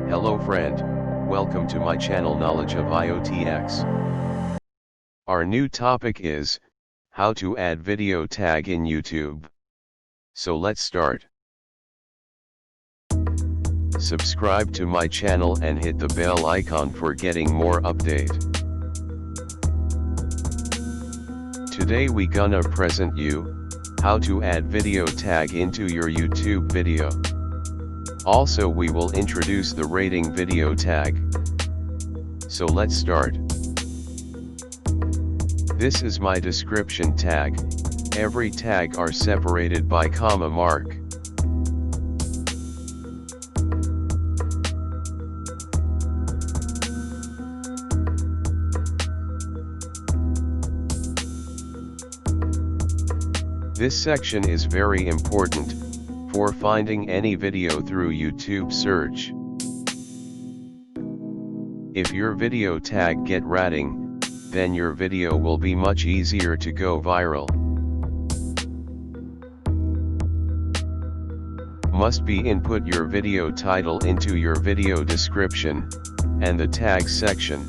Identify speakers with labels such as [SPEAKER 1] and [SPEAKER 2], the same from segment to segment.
[SPEAKER 1] Hello friend, welcome to my channel Knowledge of IoTX. Our new topic is, how to add video tag in YouTube. So let's start. Subscribe to my channel and hit the bell icon for getting more update. Today we gonna present you, how to add video tag into your YouTube video. Also we will introduce the rating video tag. So let's start. This is my description tag. Every tag are separated by comma mark. This section is very important for finding any video through YouTube search. If your video tag get rating, then your video will be much easier to go viral. Must be input your video title into your video description, and the tag section.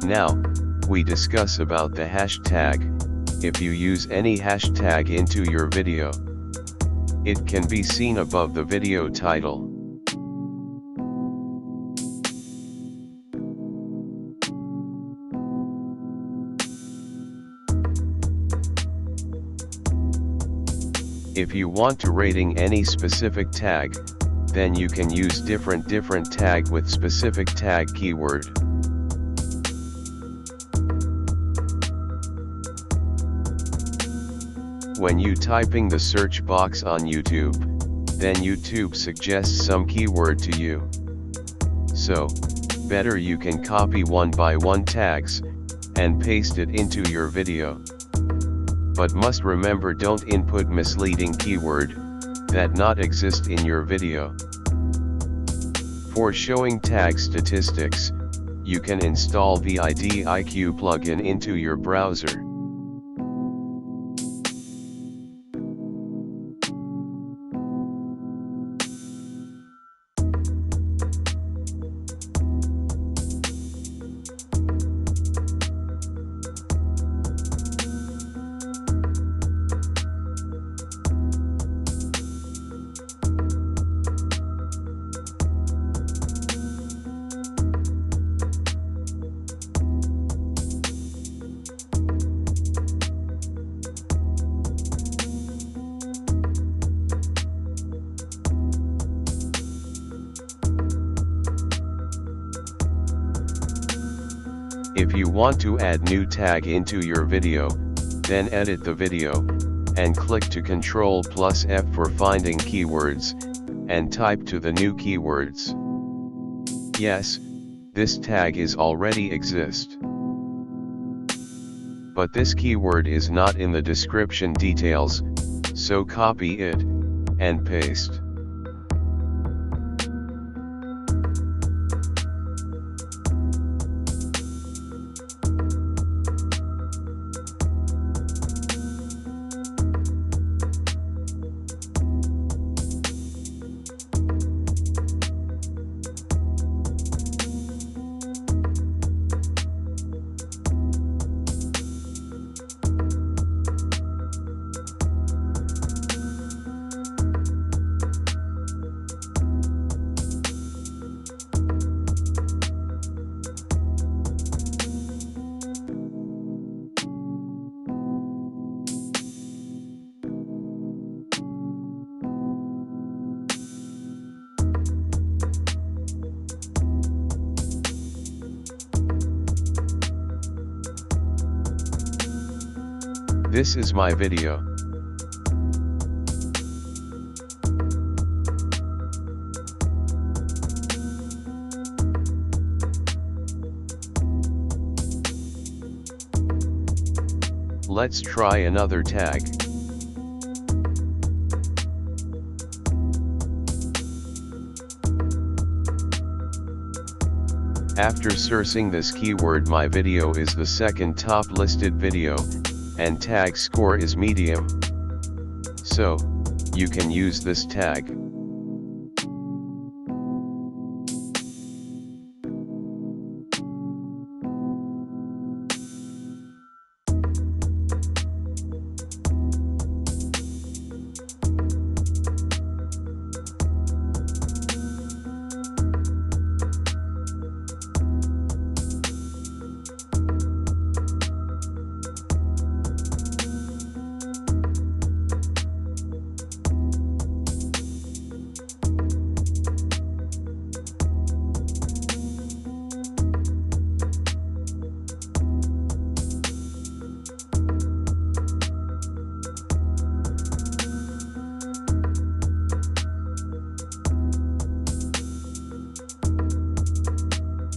[SPEAKER 1] Now, we discuss about the hashtag. If you use any hashtag into your video, it can be seen above the video title. If you want to rating any specific tag, then you can use different tag with specific tag keyword. When you typing the search box on YouTube, then YouTube suggests some keyword to you. So, better you can copy one by one tags, and paste it into your video. But must remember, don't input misleading keyword, that not exist in your video. For showing tag statistics, you can install vidIQ plugin into your browser. If you want to add new tag into your video, then edit the video, and click to Ctrl+F for finding keywords, and type to the new keywords. Yes, this tag is already exist. But this keyword is not in the description details, so copy it, and paste. This is my video. Let's try another tag. After searching this keyword, my video is the second top listed video, and tag score is medium. So, you can use this tag.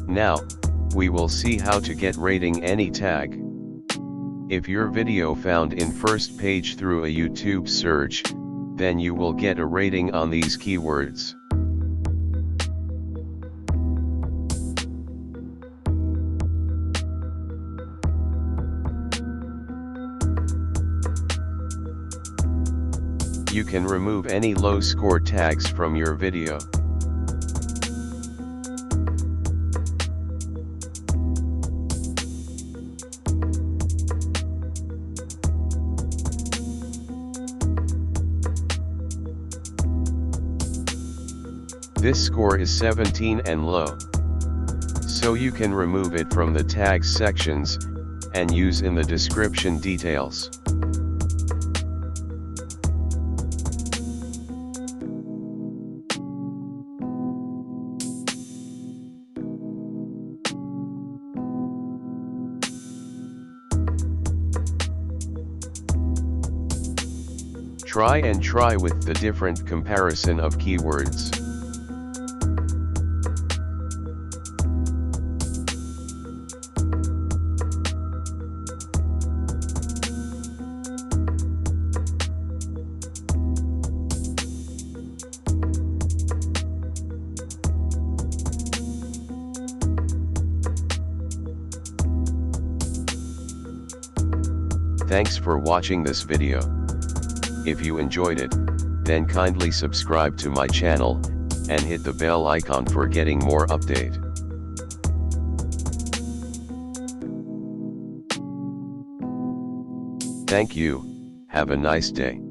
[SPEAKER 1] Now, we will see how to get rating any tag. If your video found in first page through a YouTube search, then you will get a rating on these keywords. You can remove any low score tags from your video. This score is 17 and low. So you can remove it from the tags sections, and use in the description details. Try with the different comparison of keywords. Thanks for watching this video. If you enjoyed it, then kindly subscribe to my channel, and hit the bell icon for getting more update. Thank you, have a nice day.